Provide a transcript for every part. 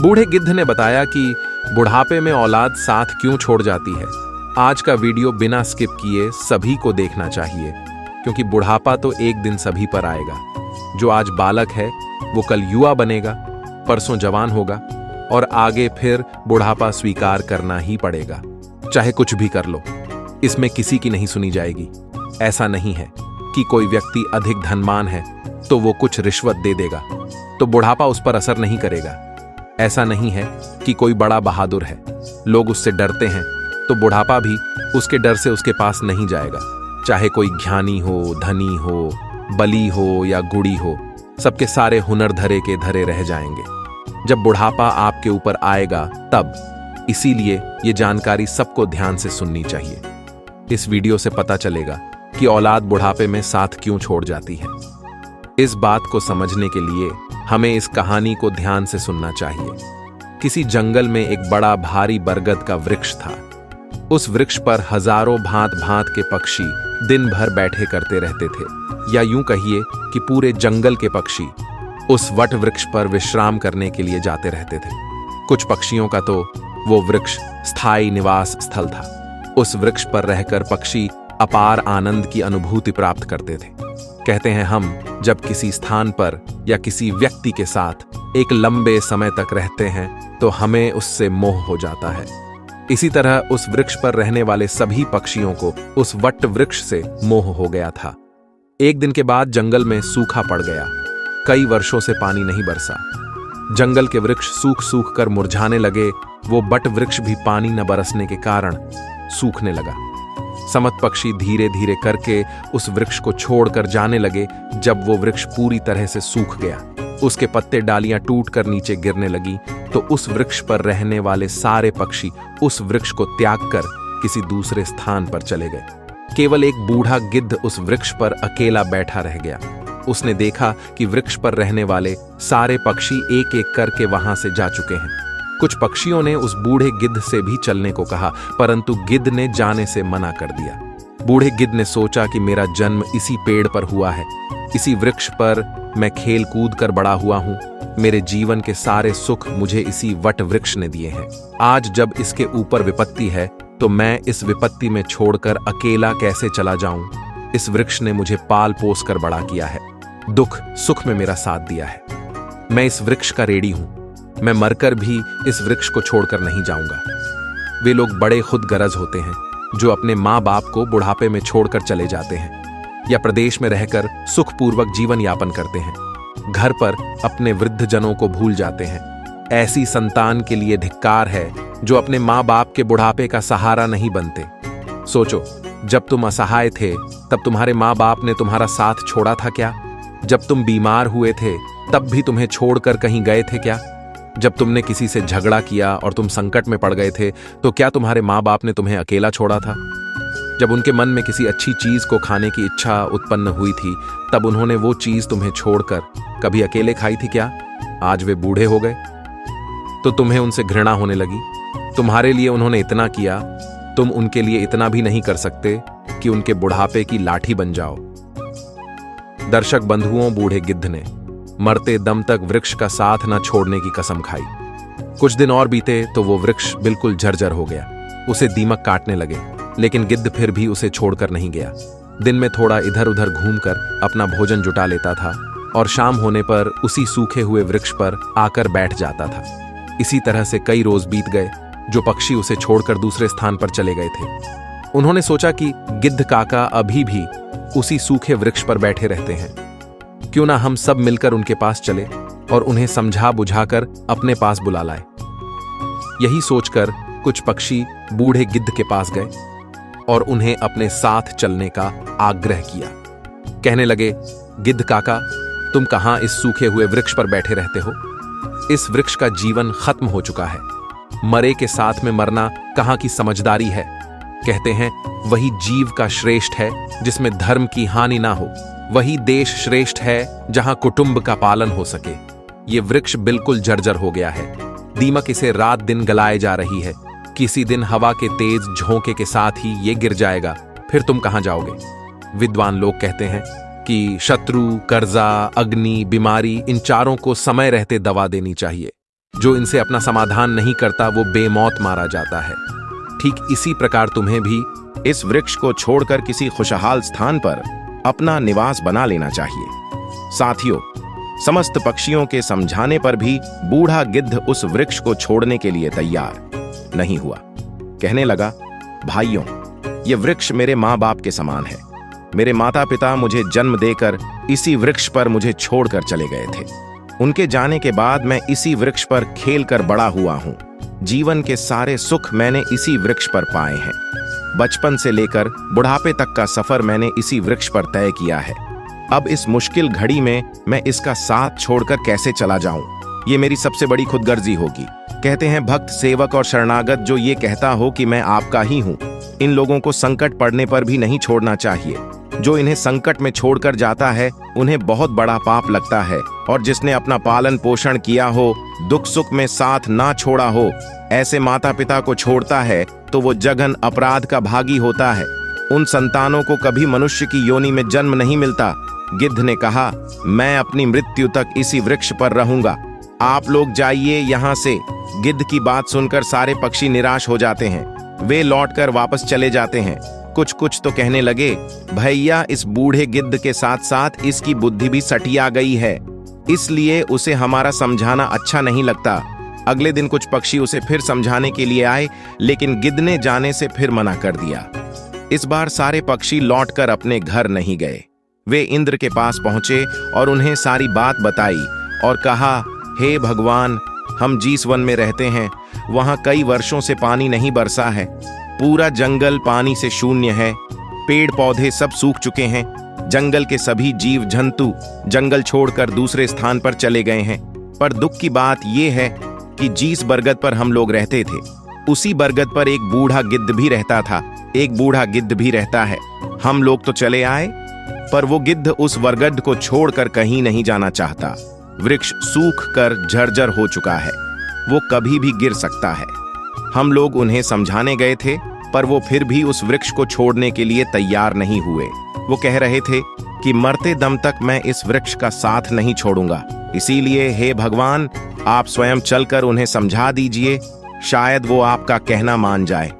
बूढ़े गिद्ध ने बताया कि बुढ़ापे में औलाद साथ क्यों छोड़ जाती है। आज का वीडियो बिना स्किप किए सभी को देखना चाहिए, क्योंकि बुढ़ापा तो एक दिन सभी पर आएगा। जो आज बालक है वो कल युवा बनेगा, परसों जवान होगा और आगे फिर बुढ़ापा स्वीकार करना ही पड़ेगा, चाहे कुछ भी कर लो। इसमें किसी की नहीं सुनी जाएगी। ऐसा नहीं है कि कोई व्यक्ति अधिक धनवान है तो वो कुछ रिश्वत दे देगा तो बुढ़ापा उस पर असर नहीं करेगा। ऐसा नहीं है कि कोई बड़ा बहादुर है, लोग उससे डरते हैं तो बुढ़ापा भी उसके डर से उसके पास नहीं जाएगा। चाहे कोई ज्ञानी हो, धनी हो, बली हो या गुड़ी हो, सबके सारे हुनर धरे के धरे रह जाएंगे जब बुढ़ापा आपके ऊपर आएगा तब। इसीलिए ये जानकारी सबको ध्यान से सुननी चाहिए। इस वीडियो से पता चलेगा कि औलाद बुढ़ापे में साथ क्यों छोड़ जाती है। इस बात को समझने के लिए हमें इस कहानी को ध्यान से सुनना चाहिए। किसी जंगल में एक बड़ा भारी बरगद का वृक्ष था। उस वृक्ष पर हजारों भांत भांत के पक्षी दिन भर बैठे करते रहते थे, या यूं कहिए कि पूरे जंगल के पक्षी उस वट वृक्ष पर विश्राम करने के लिए जाते रहते थे। कुछ पक्षियों का तो वो वृक्ष स्थायी निवास स्थल था। उस वृक्ष पर रहकर पक्षी अपार आनंद की अनुभूति प्राप्त करते थे। कहते हैं हम जब किसी स्थान पर या किसी व्यक्ति के साथ एक लंबे समय तक रहते हैं तो हमें उससे मोह हो जाता है। इसी तरह उस वृक्ष पर रहने वाले सभी पक्षियों को उस वट वृक्ष से मोह हो गया था। एक दिन के बाद जंगल में सूखा पड़ गया। कई वर्षों से पानी नहीं बरसा। जंगल के वृक्ष सूख सूख कर मुरझाने लगे। वो बट वृक्ष भी पानी न बरसने के कारण सूखने लगा। समत पक्षी धीरे धीरे करके उस वृक्ष को छोड़कर जाने लगे। जब वो वृक्ष पूरी तरह से सूख गया, उसके पत्ते डालियां टूटकर नीचे गिरने लगी, तो उस वृक्ष पर रहने वाले सारे पक्षी उस वृक्ष को त्याग कर किसी दूसरे स्थान पर चले गए। केवल एक बूढ़ा गिद्ध उस वृक्ष पर अकेला बैठा रह गया। उसने देखा कि वृक्ष पर रहने वाले सारे पक्षी एक एक करके वहां से जा चुके हैं। कुछ पक्षियों ने उस बूढ़े गिद्ध से भी चलने को कहा, परंतु गिद्ध ने जाने से मना कर दिया। बूढ़े गिद्ध ने सोचा कि मेरा जन्म इसी पेड़ पर हुआ है, इसी वृक्ष पर मैं खेल कूद कर बड़ा हुआ हूं। मेरे जीवन के सारे सुख मुझे इसी वट वृक्ष ने दिए हैं। आज जब इसके ऊपर विपत्ति है तो मैं इस विपत्ति में छोड़कर अकेला कैसे चला जाऊं। इस वृक्ष ने मुझे पाल पोस कर बड़ा किया है, दुख सुख में मेरा साथ दिया है। मैं इस वृक्ष का रेड़ी हूं। मैं मरकर भी इस वृक्ष को छोड़कर नहीं जाऊंगा। वे लोग बड़े खुद गरज होते हैं जो अपने माँ बाप को बुढ़ापे में छोड़कर चले जाते हैं या प्रदेश में रहकर सुखपूर्वक जीवन यापन करते हैं। घर पर अपने वृद्ध जनों को भूल जाते हैं। ऐसी संतान के लिए धिक्कार है जो अपने माँ बाप के बुढ़ापे का सहारा नहीं बनते। सोचो, जब तुम असहाय थे तब तुम्हारे माँ बाप ने तुम्हारा साथ छोड़ा था क्या? जब तुम बीमार हुए थे तब भी तुम्हें छोड़कर कहीं गए थे क्या? जब तुमने किसी से झगड़ा किया और तुम संकट में पड़ गए थे तो क्या तुम्हारे माँ बाप ने तुम्हें अकेला छोड़ा था? जब उनके मन में किसी अच्छी चीज को खाने की इच्छा उत्पन्न हुई थी तब उन्होंने वो चीज तुम्हें छोड़कर कभी अकेले खाई थी क्या? आज वे बूढ़े हो गए तो तुम्हें उनसे घृणा होने लगी। तुम्हारे लिए उन्होंने इतना किया, तुम उनके लिए इतना भी नहीं कर सकते कि उनके बुढ़ापे की लाठी बन जाओ। दर्शक बंधुओं, बूढ़े गिद्ध ने मरते दम तक वृक्ष का साथ न छोड़ने की कसम खाई। कुछ दिन और बीते तो वो वृक्ष बिल्कुल जर्जर हो गया। उसे दीमक काटने लगे, लेकिन गिद्ध फिर भी उसे छोड़कर नहीं गया। दिन में थोड़ा इधर उधर घूमकर अपना भोजन जुटा लेता था और शाम होने पर उसी सूखे हुए वृक्ष पर आकर बैठ जाता था। इसी तरह से कई रोज बीत गए। जो पक्षी उसे छोड़कर दूसरे स्थान पर चले गए थे, उन्होंने सोचा कि गिद्ध काका अभी भी उसी सूखे वृक्ष पर बैठे रहते हैं। क्यों ना हम सब मिलकर उनके पास चले और उन्हें समझा बुझाकर अपने पास बुला लाए। यही सोचकर कुछ पक्षी बूढ़े गिद्ध के पास गए और उन्हें अपने साथ चलने का आग्रह किया। कहने लगे, गिद्ध काका, तुम कहां इस सूखे हुए वृक्ष पर बैठे रहते हो? इस वृक्ष का जीवन खत्म हो चुका है। मरे के साथ में मरना कहां की समझदारी है। कहते हैं वही जीव का श्रेष्ठ है जिसमें धर्म की हानि ना हो। वही देश श्रेष्ठ है जहां कुटुंब का पालन हो सके। ये वृक्ष बिल्कुल जर्जर हो गया है। दीमक इसे रात दिन गलाए जा रही है। किसी दिन हवा के तेज झोंके के साथ ही ये गिर जाएगा। फिर तुम कहां जाओगे? विद्वान लोग कहते हैं कि शत्रु, कर्जा, अग्नि, बीमारी, इन चारों को समय रहते दवा देनी चाहिए। जो इनसे अपना समाधान नहीं करता वो बेमौत मारा जाता है। ठीक इसी प्रकार तुम्हें भी इस वृक्ष को छोड़कर किसी खुशहाल स्थान पर अपना निवास बना लेना चाहिए। साथियों, समस्त पक्षियों के समझाने पर भी बूढ़ा गिद्ध उस वृक्ष को छोड़ने के लिए तैयार नहीं हुआ। कहने लगा, भाइयों, ये वृक्ष मेरे माँ बाप के समान है। मेरे माता पिता मुझे जन्म देकर इसी वृक्ष पर मुझे छोड़कर चले गए थे। उनके जाने के बाद मैं इसी वृक्ष पर खेलकर बड़ा हुआ हूँ। जीवन के सारे सुख मैंने इसी वृक्ष पर पाए हैं। बचपन से लेकर बुढ़ापे तक का सफर मैंने इसी वृक्ष पर तय किया है। अब इस मुश्किल घड़ी में मैं इसका साथ छोड़कर कैसे चला जाऊं? ये मेरी सबसे बड़ी खुदगर्जी होगी। कहते हैं भक्त, सेवक और शरणागत जो ये कहता हो कि मैं आपका ही हूं, इन लोगों को संकट पड़ने पर भी नहीं छोड़ना चाहिए। जो इन्हें संकट में छोड़कर जाता है उन्हें बहुत बड़ा पाप लगता है, और जिसने अपना पालन पोषण किया हो, दुख सुख में साथ ना छोड़ा हो, ऐसे माता पिता को छोड़ता है तो वो जघन अपराध का भागी होता है। उन संतानों को कभी मनुष्य की योनि में जन्म नहीं मिलता। गिद्ध ने कहा, मैं अपनी मृत्यु तक इसी वृक्ष पर रहूंगा, आप लोग जाइए यहाँ से। गिद्ध की बात सुनकर सारे पक्षी निराश हो जाते हैं। वे लौटकर वापस चले जाते हैं। कुछ तो कहने लगे, भैया, इस बूढ़े गिद्ध के साथ साथ इसकी बुद्धि भी सटिया गई है, इसलिए उसे हमारा समझाना अच्छा नहीं लगता। अगले दिन कुछ पक्षी उसे फिर समझाने के लिए आए, लेकिन गिद्ध ने जाने से फिर मना कर दिया। इस बार सारे पक्षी लौटकर अपने घर नहीं गए। वे इंद्र के पास पहुंचे और उन्हें सारी बात बताई और कहा, हे भगवान, हम जिस वन में रहते हैं वहां कई वर्षों से पानी नहीं बरसा है। पूरा जंगल पानी से शून्य है। पेड़ पौधे सब सूख चुके हैं। जंगल के सभी जीव जंतु जंगल छोड़कर दूसरे स्थान पर चले गए हैं। पर दुख की बात यह है कि जिस बरगद पर हम लोग रहते थे, उसी बरगद पर एक बूढ़ा गिद्ध भी रहता था। एक बूढ़ा गिद्ध भी रहता है। हम लोग तो चले आए, पर वो गिद्ध उस बरगद को छोड़कर कहीं नहीं जाना चाहता। वृक्ष सूख कर झरझर हो चुका है, वो कभी भी गिर सकता है। हम लोग उन्हें समझाने गए थे, पर वो फिर भी उस वृक्ष को छोड़ने के लिए तैयार नहीं हुए। वो कह रहे थे कि मरते दम तक मैं इस वृक्ष का साथ नहीं छोड़ूंगा। इसीलिए हे भगवान, आप स्वयं चलकर उन्हें समझा दीजिए, शायद वो आपका कहना मान जाए।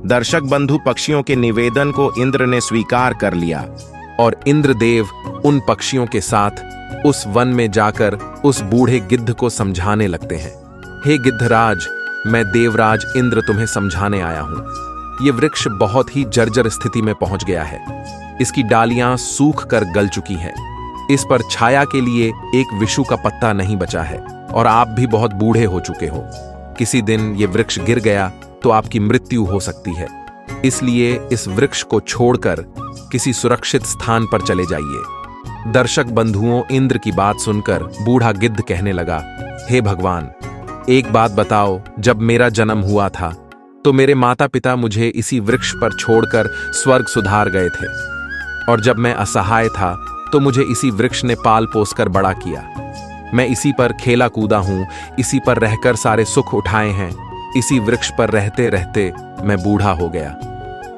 दर्शक बंधु, पक्षियों के निवेदन को इंद्र ने स्वीकार कर लिया और इंद्रदेव उन पक्षियों के साथ उस वन में जाकर उस बूढ़े गिद्ध को समझाने लगते हैं। हे गिद्धराज, मैं देवराज इंद्र तुम्हें समझाने आया हूं। ये वृक्ष बहुत ही जर्जर स्थिति में पहुंच गया है। इसकी डालियां सूख कर गल चुकी हैं। इस पर छाया के लिए एक विषु का पत्ता नहीं बचा है, और आप भी बहुत बूढ़े हो चुके हो। किसी दिन ये वृक्ष गिर गया तो आपकी मृत्यु हो सकती है। इसलिए इस वृक्ष को छोड़कर किसी सुरक्षित स्थान पर चले जाइए। दर्शक बंधुओं, इंद्र की बात सुनकर बूढ़ा गिद्ध कहने लगा, हे भगवान, एक बात बताओ, जब मेरा जन्म हुआ था तो मेरे माता पिता मुझे इसी वृक्ष पर छोड़कर स्वर्ग सुधार गए थे, और जब मैं असहाय था तो मुझे इसी वृक्ष ने पाल पोस कर बड़ा किया। मैं इसी पर खेला कूदा हूं, इसी पर रहकर सारे सुख उठाए हैं। इसी वृक्ष पर रहते रहते मैं बूढ़ा हो गया।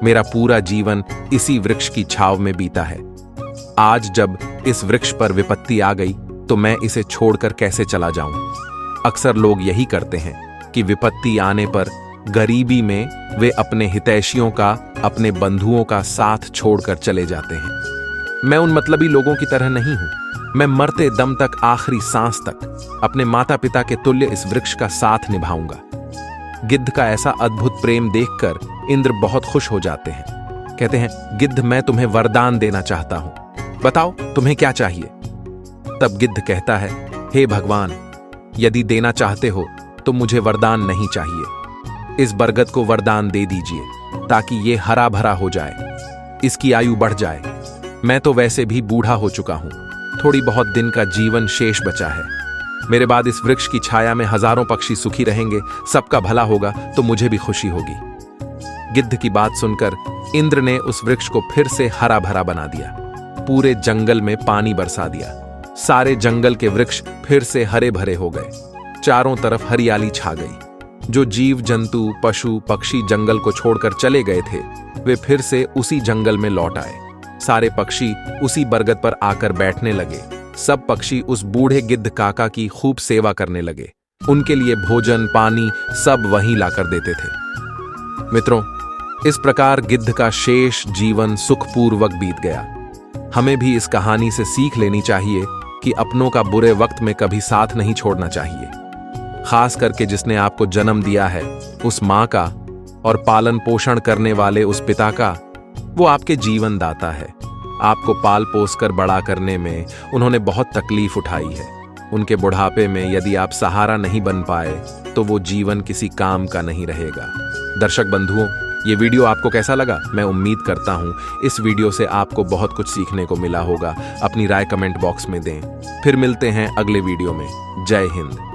मेरा पूरा जीवन इसी वृक्ष की छांव में बीता है। आज जब इस वृक्ष पर विपत्ति आ गई तो मैं इसे छोड़कर कैसे चला जाऊं? अक्सर लोग यही करते हैं कि विपत्ति आने पर गरीबी में वे अपने हितैषियों का, अपने बंधुओं का साथ छोड़कर चले जाते हैं। मैं उन मतलबी लोगों की तरह नहीं हूं। मैं मरते दम तक, आखिरी सांस तक अपने माता पिता के तुल्य इस वृक्ष का साथ निभाऊंगा। गिद्ध का ऐसा अद्भुत प्रेम देखकर इंद्र बहुत खुश हो जाते हैं। कहते हैं, गिद्ध, मैं तुम्हें वरदान देना चाहता हूं, बताओ तुम्हें क्या चाहिए? तब गिद्ध कहता है, हे भगवान, यदि देना चाहते हो तो मुझे वरदान नहीं चाहिए। इस बरगद को वरदान दे दीजिए ताकि ये हरा भरा हो जाए, इसकी आयु बढ़ जाए। मैं तो वैसे भी बूढ़ा हो चुका हूं, थोड़ी बहुत दिन का जीवन शेष बचा है। मेरे बाद इस वृक्ष की छाया में हजारों पक्षी सुखी रहेंगे, सबका भला होगा तो मुझे भी खुशी होगी। गिद्ध की बात सुनकर इंद्र ने उस वृक्ष को फिर से हरा भरा बना दिया। पूरे जंगल में पानी बरसा दिया। सारे जंगल के वृक्ष फिर से हरे भरे हो गए। चारों तरफ हरियाली छा गई। जो जीव जंतु, पशु पक्षी जंगल को छोड़कर चले गए थे, वे फिर से उसी जंगल में लौट आए। सारे पक्षी उसी बरगद पर आकर बैठने लगे। सब पक्षी उस बूढ़े गिद्ध काका की खूब सेवा करने लगे। उनके लिए भोजन पानी सब वहीं लाकर देते थे। मित्रों, इस प्रकार गिद्ध का शेष जीवन सुखपूर्वक बीत गया। हमें भी इस कहानी से सीख लेनी चाहिए कि अपनों का बुरे वक्त में कभी साथ नहीं छोड़ना चाहिए। खास करके जिसने आपको जन्म दिया है, उस माँ का, और पालन पोषण करने वाले उस पिता का। वो आपके जीवन दाता है। आपको पाल पोस कर बड़ा करने में उन्होंने बहुत तकलीफ उठाई है। उनके बुढ़ापे में यदि आप सहारा नहीं बन पाए तो वो जीवन किसी काम का नहीं रहेगा। दर्शक बंधुओं, ये वीडियो आपको कैसा लगा? मैं उम्मीद करता हूँ इस वीडियो से आपको बहुत कुछ सीखने को मिला होगा। अपनी राय कमेंट बॉक्स में दें। फिर मिलते हैं अगले वीडियो में। जय हिंद।